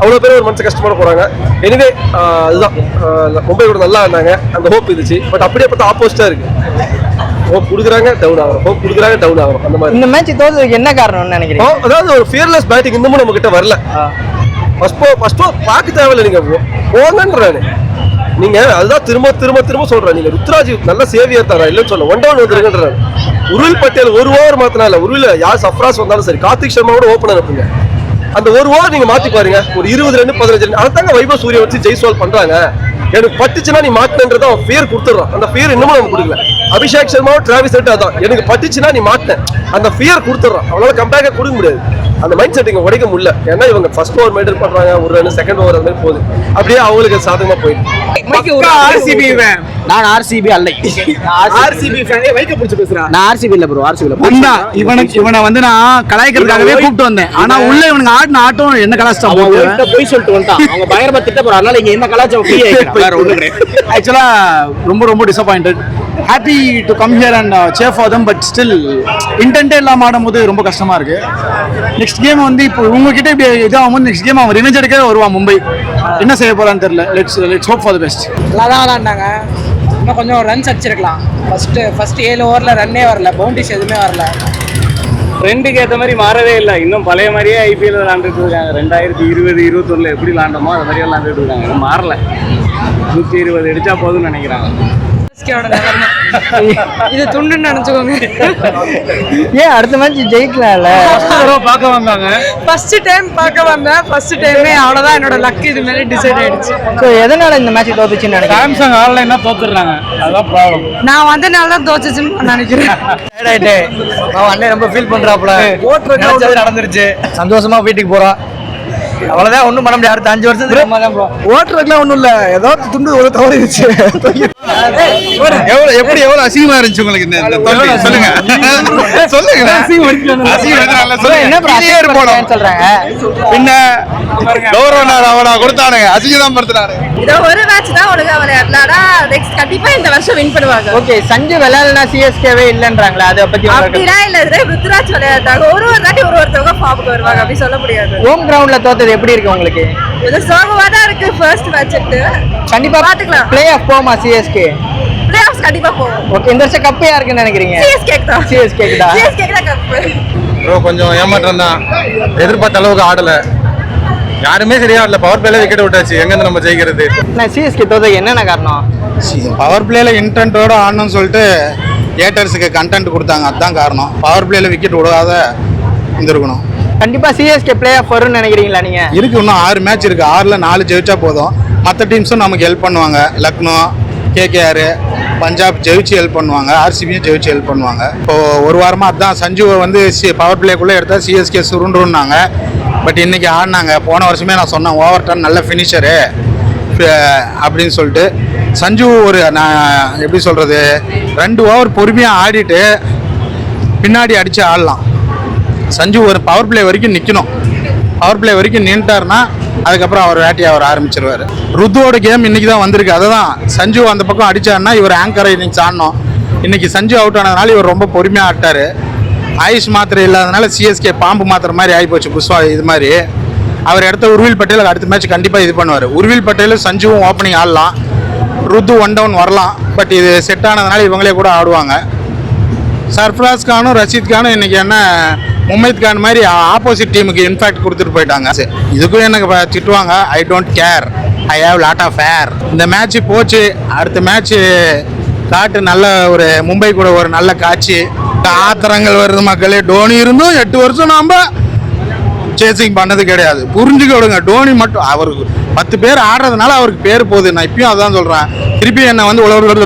அவ்வளோ பேர் ஒரு மனசு கஷ்டமான போகிறாங்க. எனிவே அதுதான் மும்பை கூட நல்லா இருந்தாங்க, அந்த ஹோப் இருந்துச்சு. பட் அப்படியே பார்த்தா ஆப்போசிட்டாக இருக்குது. ஹோப் கொடுக்குறாங்க டவுன் ஆகும், ஹோப் கொடுக்குறாங்க டவுன் ஆகும். அந்த மாதிரி இந்த மேட்ச் தோத்ததுக்கு என்ன காரணம்னு நினைக்கிறீங்க? அதாவது ஒரு ஃபியர்லெஸ் பேட்டிங் இன்னமும் நம்ம கிட்ட வரல. ஃபர்ஸ்ட் பார்க்க தேவையில்லை, நீங்க போங்கன்றானு நீங்க அதுதான் திரும்ப திரும்ப திரும்ப சொல்றேன். நீங்க ருத்ராஜ் நல்ல சேவியர் தரா இல்லைன்னு சொல்ல 1 down வந்துருங்கன்றாரு. உருவில் பட்டேல் ஒரு ஓவர் மாத்தினால உருவில் யார் சஃப்ராஸ் வந்தாலும் சரி, கார்த்திக் சர்மா கூட ஓப்பன் அனுப்புங்க. அந்த ஒரு ஓவர் நீங்க மாத்தி பாருங்க, ஒரு 20 ரன் 15 ரன் அதாங்க வைபவ் சூர்யா வச்சு ஜெய்ஸ்வால் பண்றாங்க. எனக்கு பட்டுச்சுன்னா நீ மாட்டினன்றத அவன் ஃபியர் கொடுத்துட்றான். அந்த ஃபியர் இன்னமும் நம்ம கொடுக்கல. அபிஷேக் சர்மாவும் டிராவிஸ் ஹெட் அதான், எனக்கு பட்டுச்சுன்னா நீ மாட்டின அந்த ஃபியர் கொடுத்துட்றான். அவனால கம்பேக்கா கொடுக்க முடியாது. அந்த மைண்ட் செட் இங்க உடைக்க முடியல. ஏன்னா இவங்க ஃபர்ஸ்ட் ஓவர் மெயின்டைன் பண்றாங்க, ஒரு ரன் செகண்ட் ஓவர் அந்த மாதிரி போகுது. அப்படியே அவங்களுக்கு சாதகமா போயிடுது. நான் ஆர்சிபி அல்ல, ஆர்சிபி ஃபேனே வைக்க பிடிச்சு பேசுறான். நான் ஆர்சிபி இல்ல ப்ரோ, ஆர்சிபி இல்ல. இவனை வந்து நான் கலாய்க்கிறதுக்காகவே கூப்பிட்டு வந்தேன். ஆனா உள்ள இவனுக்கு ஆடின ஆட்டம் என்ன கலாச்சாரம் போய் சொல்லிட்டு வந்துட்டான். அவங்க பயங்கரமா திட்ட போறாங்க. அதனால இங்க என்ன கலாச்சாரம் ஃப்ரீ ஆயிடும், வேற ஒண்ணு கிடையாது. ஆக்சுவலா ரொம்ப disappointed. Happy to come here and share for them. But still இன்டென்ட்டே இல்லாம ஆடும்போது ரொம்ப கஷ்டமா இருக்கு. நெக்ஸ்ட் கேம் வந்து இப்போ உங்ககிட்ட இப்படி இதாகும், நெக்ஸ்ட் கேம் அவன் ரிவெஞ்ச் எடுக்க வருவான் மும்பை. என்ன செய்ய போறான்னு தெரியல. Let's hope for the best. நல்லா தான் விளாண்டாங்க, இன்னும் கொஞ்சம் ரன்ஸ் அடிச்சிருக்கலாம். ஃபர்ஸ்ட் 7 ஓவரில் ரன்னே வரல, பவுண்டரிஸ் எதுவுமே வரல. ட்ரெண்டுக்கு ஏற்ற மாதிரி மாறவே இல்லை. இன்னும் பழைய மாதிரியே ஐபிஎல் விளாண்டுட்டு இருக்காங்க. 2020 21 எப்படி விளாண்டோமோ அது மாதிரியே விளாண்டுட்டு இருக்காங்க. மாறல. 120 அடிச்சா போதும்னு நினைக்கிறாங்க. இது துண்டுன்னு நினைச்சுக்கோங்க. ஏன் அடுத்த மேட்ச் ஜெயிக்கலாம்ல? பார்க்க வந்தாங்க. ஃபர்ஸ்ட் டைம் பார்க்க வந்தேன். ஃபர்ஸ்ட் டைமே அவ்வளோதான் என்னோட லக் இது மாதிரி டிசைட் ஆயிடுச்சு. ஸோ எதனால இந்த மேட்ச் தோத்துச்சுன்னு நினைக்கிறேன்? சாம்சங் ஆன்லைனா தோத்துறாங்க, அதான் ப்ராப்ளம். நான் வந்தனால தான் தோச்சுச்சுன்னு நினைக்கிறேன். அவன் அண்ணன் ரொம்ப ஃபீல் பண்றாப்ல. நினைச்சது நடந்துருச்சு, சந்தோஷமா வீட்டுக்கு போறான். அவ்வளவுதான், ஒண்ணும் பண்ண முடியாது. அடுத்த 5 வருஷத்துக்கு ஓட்டுறதுக்குலாம் ஒண்ணும் இல்ல, ஏதோ துண்டு ஒரு தவறிடுச்சு. எவ்வளவு அசிங்கமா இருந்துச்சு உங்களுக்கு இந்த தோல்வி? சொல்லுங்க சொல்லுங்க. சொல்றாங்க பின்ன கௌரவனார் அவனா கொடுத்தானுங்க, அசிங்கதான் படுத்துறாரு. இதோ ஒரு மேட்ச் தான் ஒழுங்கா விளையாடலாடா. நெக்ஸ்ட் கண்டிப்பா இந்த வருஷம் வின் பண்ணுவாங்க. ஓகே, சஞ்சு விளையாடலனா சிஎஸ்கேவே இல்லன்றாங்களா? அதை பத்தி அப்படிலாம் இல்ல, இதுல ருத்ராஜ் விளையாடுறாங்க. ஒரு தாட்டி ஒருத்தவங்க ஃபார்முக்கு வருவாங்க, அப்படி சொல்ல முடியாது. ஹோம் கிரவுண்ட்ல தோத்தது எப்படி இருக்கு உங்களுக்கு? இது சோகமா தான் இருக்கு. ஃபர்ஸ்ட் மேட்ச் கண்டிப்பா பாத்துக்கலாம். பிளே ஆஃப் போமா சிஎஸ்கே? பிளே ஆஃப்ஸ் கண்டிப்பா போவோம். ஓகே, இந்த வருஷம் கப் யாருக்குன்னு நினைக்கிறீங்க? சிஎஸ்கே தான். சிஎஸ்கே தான். சிஎஸ்கே தான் கப். ப்ரோ கொஞ்சம் ஏமாற்றம் தான், எதிர்பார்த்த அளவுக்கு ஆடல. யாருமே சரியா ஆடல. பவர் பிளேல விக்கெட் விட்டாச்சு, எங்க இருந்து நம்ம ஜெயிக்கிறது? நான் சிஎஸ்கே தோத்தது என்னென்ன காரணம்? பவர் பிளேல இன்டென்ட்டோட ஆடணும்னு சொல்லிட்டு ஏட்டர்ஸுக்கு கண்டென்ட் கொடுத்தாங்க, அதுதான் காரணம். பவர் பிளேல விக்கெட் விடாத இருந்திருக்கணும். கண்டிப்பா சிஎஸ்கே பிளே ஆஃப் வரும்னு நினைக்கிறீங்களா நீங்க? இருக்கு, இன்னும் 6 மேட்ச் இருக்கு. 6ல் 4 ஜெயிச்சா போதும். மற்ற டீம்ஸும் நமக்கு ஹெல்ப் பண்ணுவாங்க. லக்னோ, கேகேஆர், பஞ்சாப் ஜெயிச்சு ஹெல்ப் பண்ணுவாங்க. ஆர்சிபியும் ஜெயிச்சு ஹெல்ப் பண்ணுவாங்க. இப்போ ஒரு வாரமாக அதுதான் சஞ்சுவை வந்து பவர் பிளேக்குள்ளே எடுத்தால் சிஎஸ்கே சுருண்டுருன்னாங்க. பட் இன்னைக்கு ஆடினாங்க. போன வருஷமே நான் சொன்னேன் ஓவர் டர்ன் நல்ல ஃபினிஷரு அப்படின்னு சொல்லிட்டு. சஞ்சு ஒரு நான் எப்படி சொல்கிறது, 2 ஓவர் பொறுமையாக ஆடிட்டு பின்னாடி அடித்து ஆடலாம். சஞ்சு ஒரு பவர் பிளே வரைக்கும் நிற்கணும். பவர் பிளே வரைக்கும் நின்ட்டார்னா அதுக்கப்புறம் அவர் வேட்டையை அவர் ஆரம்பிச்சிருவார். ருத்துவோட கேம் இன்னைக்கு தான் வந்திருக்கு. அதை தான் சஞ்சு அந்த பக்கம் அடித்தாருன்னா இவர் ஆங்கரை இன்னைக்கு ஆடணும். இன்னைக்கு சஞ்சு அவுட் ஆனதுனால இவர் ரொம்ப பொறுமையாக ஆட்டார். ஆயுஷ் மாத்திரை இல்லாதனால சிஎஸ்கே பாம்பு மாத்திரை மாதிரி ஆகிப்போச்சு புஷ்வா இது மாதிரி. அவர் இடத்த உருவில் பட்டேல் அடுத்த மேட்ச் கண்டிப்பாக இது பண்ணுவார். உருவில் பட்டேல் சஞ்சுவும் ஓப்பனிங் ஆடலாம், ருத்து 1 down வரலாம். பட் இது செட் ஆனதுனால இவங்களே கூட ஆடுவாங்க. சர்ஃப்ராஸ் கானும் ரஷீத் கானும் இன்னைக்கு என்ன மும்பைத் கான் மாதிரி ஆப்போசிட் டீமுக்கு இன்ஃபேக்ட் கொடுத்துட்டு போயிட்டாங்க. இதுக்கும் எனக்கு திட்டுவாங்க. I don't care, I have lot of fair. இந்த மேட்ச் போச்சு, அடுத்த மேட்ச் காட்டு நல்ல ஒரு மும்பை கூட ஒரு நல்ல காட்சி. ஆத்திரங்கள் வருது மக்களே. டோனி இருந்தும் 8 வருஷம் நாம் சேசிங் பண்ணது கிடையாது. புரிஞ்சுக்க விடுங்க. டோனி மட்டும் அவருக்கு 10 பேர் ஆடுறதுனால அவருக்கு பேர் போகுது. நான் இப்பயும் அதான் சொல்கிறேன். திருப்பி என்னை வந்து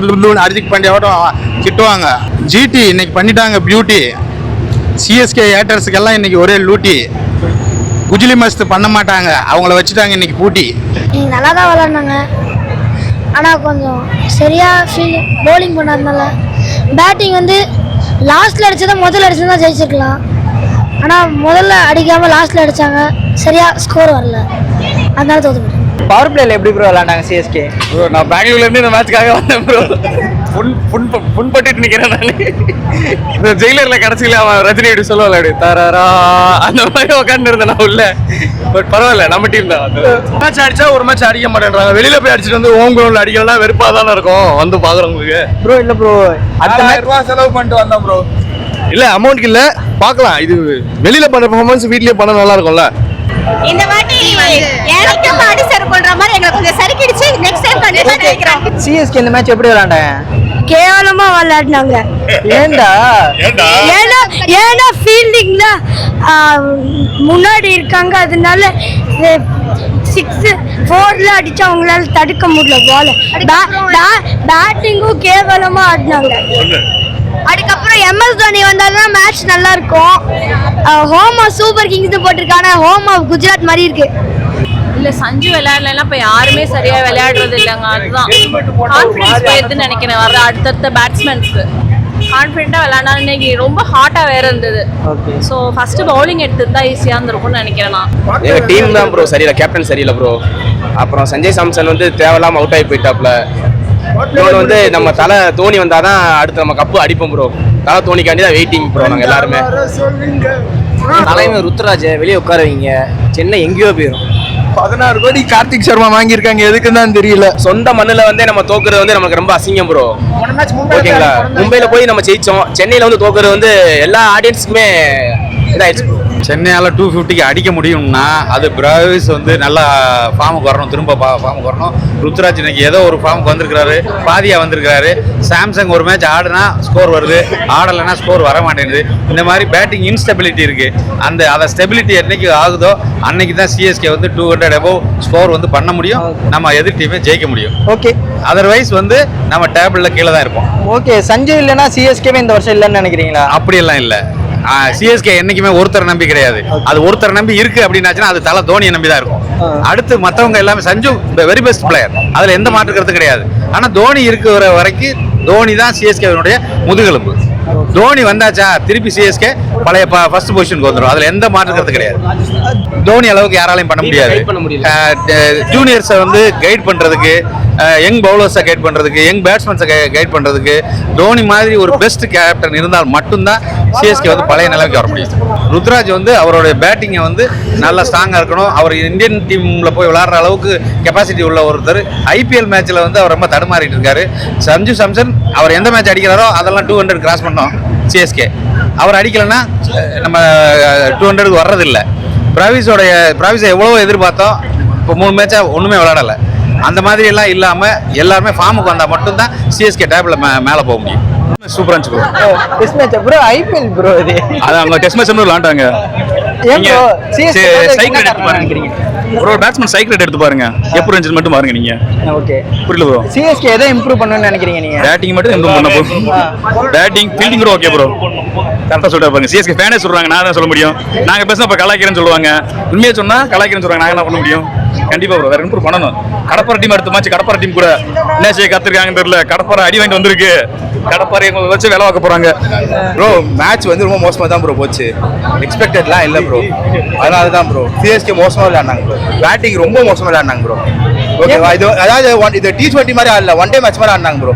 ஹர்திக் பாண்டியாவோட திட்டுவாங்க. ஜிடி இன்னைக்கு பண்ணிட்டாங்க பியூட்டி. சிஎஸ்கே ஏட்டர்ஸுக்கெல்லாம் இன்னைக்கு ஒரே லூட்டி. குஜிலி மஸ்து பண்ண மாட்டாங்க, அவங்கள வச்சுட்டாங்க இன்னைக்கு பூட்டி. நல்லா தான் விளாட்னாங்க, ஆனால் கொஞ்சம் சரியாக பவுலிங் பண்ணாதனால பேட்டிங் வந்து லாஸ்ட்டில் அடிச்சதை முதல்ல அடிச்சதான் ஜெயிச்சிருக்கலாம். ஆனால் முதல்ல அடிக்காமல் லாஸ்ட்டில் அடித்தாங்க, சரியாக ஸ்கோர் வரல, அதனால தோற்று போயிட்டோம். பவர் பிளேல எப்படி ப்ரோ விளையாண்டாங்க சிஎஸ்கே? ப்ரோ நான் பெங்களூர்லேருந்து இந்த மேட்ச்க்காக வந்தேன் ப்ரோ. புண்பட்டு நிற்கிறேன் நான். இந்த ஜெயிலரில் கடைசியில் அவன் ரஜினி அப்படி சொல்லுவாள் அப்படி தரரா அந்த மாதிரி உட்காந்து இருந்தேன் நான் உள்ள. பட் பரவாயில்ல, நம்ம டீம் தான். மேட்ச் அடிச்சா ஒரு மேட்ச் அடிக்க மாட்டேன்றாங்க. வெளியில போய் அடிச்சுட்டு வந்து ஹோம் கிரவுண்ட்ல அடிக்கலாம் வெறுப்பா தானே இருக்கும் வந்து பாக்குறவங்களுக்கு. ப்ரோ இல்லை ப்ரோ, அடுத்த மேட்ச் ரூபா செலவு பண்ணிட்டு வந்தோம் ப்ரோ. இல்ல அமௌண்ட் இல்ல, பார்க்கலாம். இது வெளியில பண்ண பெர்ஃபார்மன்ஸ் வீட்லயே பண்ண நல்லா இருக்கும்ல. இந்த வாட்டி எனக்கு பாடி சர் பண்ற மாதிரி எங்களுக்கு கொஞ்சம் சரிக்கிடுச்சு. நெக்ஸ்ட் டைம் கண்டிப்பா நினைக்கிறேன். சிஎஸ்கே இந்த மேட்ச் எப்படி விளையாண்டாங்க? கேவலமா விளையாடினாங்க. ஏண்டா? ஏன்னா ஃபீல்டிங்ல முன்னாடி இருக்காங்க, அதனால 6-4ல அடிச்சு அவங்களால தடுக்க முடியல. பேட்டிங்கும் கேவலமா ஆடினாங்க. அதுக்கப்புறம் MS தோனி வந்தாலும் மேட்ச் நல்லா இருக்கும். ஹோம் ஆஃப் சூப்பர் கிங்ஸ் போட்டிருக்காங்க, ஹோம் ஆஃப் குஜராத் மாதிரி இருக்கு. இல்ல சஞ்சு விளையாடலாம், இப்ப யாருமே சரியா விளையாடுறது இல்லைங்க. அதுதான் கான்ஃபிடன்ஸ் போயிருதுன்னு நினைக்கிறேன். வர அடுத்தடுத்த பேட்ஸ்மேன்ஸ்க்கு கான்ஃபிடென்ட்டா விளையாடா. இன்னைக்கு ரொம்ப ஹாட்டா வேற இருந்தது. ஸோ ஃபர்ஸ்ட் பவுலிங் எடுத்துருந்தா ஈஸியா இருந்திருக்கும்னு நினைக்கிறேன் நான். எங்க டீம் தான் ப்ரோ சரியில்லை, கேப்டன் சரியில்லை ப்ரோ. அப்புறம் சஞ்சய் சாம்சன் வந்து தேவையில்லாம அவுட் ஆகி போயிட்டாப்ல. இன்னொன்று வந்து நம்ம தலை தோனி வந்தாதான் அடுத்து நம்ம கப்பு அடிப்போம் ப்ரோ. தலை தோனிக்காண்டி தான் வெயிட்டிங் ப்ரோ நாங்கள் எல்லாருமே. தலைமை ருத்ராஜ் வெளியே உட்கார வைங்க, சென்னை எங்கேயோ போயிடும். 16 கோடி கார்த்திக் சர்மா வாங்கியிருக்காங்க, எதுக்குன்னு தான் தெரியல. சொந்த மண்ணில் வந்து நம்ம தோக்குறது வந்து நமக்கு ரொம்ப அசிங்கம் ப்ரோ. ஓகேங்களா, மும்பையில் போய் நம்ம ஜெயிச்சோம், சென்னையில் வந்து தோக்குறது வந்து எல்லா ஆடியன்ஸுக்குமே இதாகிடுச்சு ப்ரோ. சென்னையால் 250க்கு அடிக்க முடியும்னா அது பிராவிஸ் வந்து நல்லா ஃபார்முக்கு வரணும், திரும்ப ஃபார்முக்கு வரணும். ருத்ராஜ் இன்னைக்கு ஏதோ ஒரு ஃபார்முக்கு வந்திருக்கிறாரு, பாதியாக வந்திருக்கிறாரு. சாம்சங் ஒரு மேட்ச் ஆடுனா ஸ்கோர் வருது, ஆடலைன்னா ஸ்கோர் வர மாட்டேங்குது. இந்த மாதிரி பேட்டிங் இன்ஸ்டெபிலிட்டி இருக்குது. அதை ஸ்டெபிலிட்டி என்னைக்கு ஆகுதோ அன்னைக்கு தான் சிஎஸ்கே வந்து 200 above ஸ்கோர் வந்து பண்ண முடியும், நம்ம எதிர் டீமே ஜெயிக்க முடியும். ஓகே, அதர்வைஸ் வந்து நம்ம டேபிளில் கீழே தான் இருப்போம். ஓகே. சஞ்சய் இல்லைன்னா சிஎஸ்கேவே இந்த வருஷம் இல்லைன்னு நினைக்கிறீங்களா? அப்படியெல்லாம் இல்லை. சிஎஸ்கே என்னைக்குமே ஒருத்தரை நம்பி கிடையாது. அது ஒருத்தரை நம்பி இருக்கு அப்படின்னாச்சுன்னா அது தலை தோனியை நம்பி தான் இருக்கும். அடுத்து மற்றவங்க எல்லாமே சஞ்சு வெரி பெஸ்ட் பிளேயர், அதுல எந்த மாற்று கருத்து கிடையாது. ஆனா தோனி இருக்கிற வரைக்கும் தோனி தான் சிஎஸ்கேவினுடைய முதுகெலும்பு. தோனி வந்தாச்சா திருப்பி சிஎஸ்கே பழைய ஃபர்ஸ்ட் பொசிஷனுக்கு வந்துடும், அதுல எந்த மாற்று கருத்து கிடையாது. தோனி அளவுக்கு யாராலையும் பண்ண முடியாது. ஜூனியர்ஸை வந்து கைட் பண்றதுக்கு, யங் பவுலர்ஸை கைட் பண்றதுக்கு, யங் பேட்ஸ்மேன்ஸை கைட் பண்றதுக்கு தோனி மாதிரி ஒரு பெஸ்ட் கேப்டன் இருந்தால் மட்டும்தான் சிஎஸ்கே வந்து பழைய நிலைக்கு வர முடியும். ருத்ராஜ் வந்து அவருடைய பேட்டிங்கை வந்து நல்லா ஸ்ட்ராங்காக இருக்கணும். அவர் இந்தியன் டீம்ல போய் விளையாடுற அளவுக்கு கெப்பாசிட்டி உள்ள ஒருத்தர். ஐபிஎல் மேட்ச்ல வந்து அவர் ரொம்ப தடுமாறிட்டு இருக்காரு. சஞ்சு சாம்சன் அவர் எந்த மேட்ச் அடிக்கிறாரோ அதெல்லாம் 200 கிராஸ் பண்ணோம் சிஎஸ்கே. அவர் அடிக்கலைன்னா நம்ம 200க்கு வர்றதில்லை. பிராவிஸை எவ்வளோ எதிர்பார்த்தோம், இப்போ 3 மேட்சா ஒன்றுமே விளையாடலை. அந்த மாதிரி எல்லாம் இல்லாமல் எல்லாருமே ஃபார்முக்கு வந்தால் மட்டும்தான் சிஎஸ்கே டேபிள் மேலே போக முடியும். சூப்பரா இருந்துச்சு bro. Test match bro, IPL bro இது. அது அவங்க டெஸ்ட் மேட்ச் விளையாண்டாங்க. ஏன் ப்ரோ சிஎஸ்கே சைக்கிள் எடுத்து பாருங்க ப்ரோ, பேட்ஸ்மேன் சைக்கிள் எடுத்து பாருங்க, எப்படி இருந்துச்சு மட்டும் பாருங்க நீங்க. ஓகே, புரியல ப்ரோ. சிஎஸ்கே எதை இம்ப்ரூவ் பண்ணணும்னு நினைக்கிறீங்க நீங்க? பேட்டிங் மட்டும் இம்ப்ரூவ் பண்ண ப்ரோ. பேட்டிங் ஃபீல்டிங் கூட ஓகே ப்ரோ. கரெக்டாக சொல்லிட்டு பாருங்க. சிஎஸ்கே ஃபேனே சொல்றாங்க, நான் தான் சொல்ல முடியும். நாங்கள் பேசினா இப்போ கலாய்க்கிறேன்னு சொல்லுவாங்க, உண்மையை சொன்னா கலாய்க்கிறேன்னு சொல்றாங்க, நாங்கள் என்ன பண்ண முடியும்? கண்டிப்பா ப்ரோ, வேற இம்ப்ரூவ் பண்ணணும். கடப்பாறை டீம் அடுத்த மேட்ச் கடப்பாறை டீம் கூட என்ன செய்ய கத்துருக்காங்கன்னு தெரியல. கடப்பாறை அடி வாங்கிட்டு வந்திருக்கு, கடப்பாறை வச்சு வேலை பார்க்க போறாங்க ப்ரோ. மேட்ச் வந்து ரொம்ப மோசமாக தான் ப்ரோ போச்சு, எக்ஸ்பெக்டட்லாம் இல்லை ப்ரோ. அதனால தான் ப்ரோ சிஎஸ்கே மோசமாக விளையாண்டாங்க ப்ரோ. பேட்டிங் ரொம்ப மோசமாக விளையாண்டாங்க ப்ரோ. ஓகேவா, இது அதாவது இது T20 மாதிரி ஆடல, ஒன் டே மேட்ச் மாதிரி ஆடினாங்க ப்ரோ.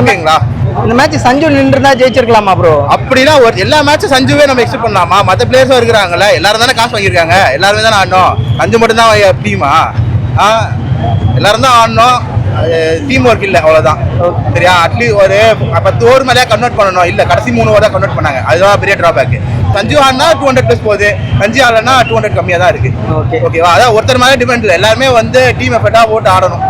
ஓகேங்களா, இந்த மேட்ச் சஞ்சு நின்றுனா ஜெயிச்சிருக்கலாமா ப்ரோ? அப்படின்னா ஒரு எல்லா மேட்சும் சஞ்சுவே நம்ம எக்ஸ்பெக்ட் பண்ணலாமா? மற்ற பிளேயர்ஸும் இருக்கிறாங்கல்ல, எல்லாரும் தானே காசு வாங்கியிருக்காங்க, எல்லாருமே தானே ஆடணும். சஞ்சு மட்டும் தான் டீமா? எல்லாரும் தான் ஆடணும், டீம் ஒர்க் இல்லை, அவ்வளோதான். சரியா, அட்லீஸ்ட் ஒரு 10 ஓவர் மேலேயே கன்வெர்ட் பண்ணணும். இல்லை, கடைசி 3 ஓவர் தான் கன்வெர்ட் பண்ணாங்க, அதுதான் பெரிய ட்ராபேக். சஞ்சு ஆடினா 200+ போகுது, சஞ்சு ஆடலன்னா 200 கம்மியாக தான் இருக்கு. ஓகேவா, அதான் ஒருத்தர் மேலே டிபெண்ட் இல்லை, எல்லாருமே வந்து டீம் எஃபர்ட்டாக போட்டு ஆடணும்.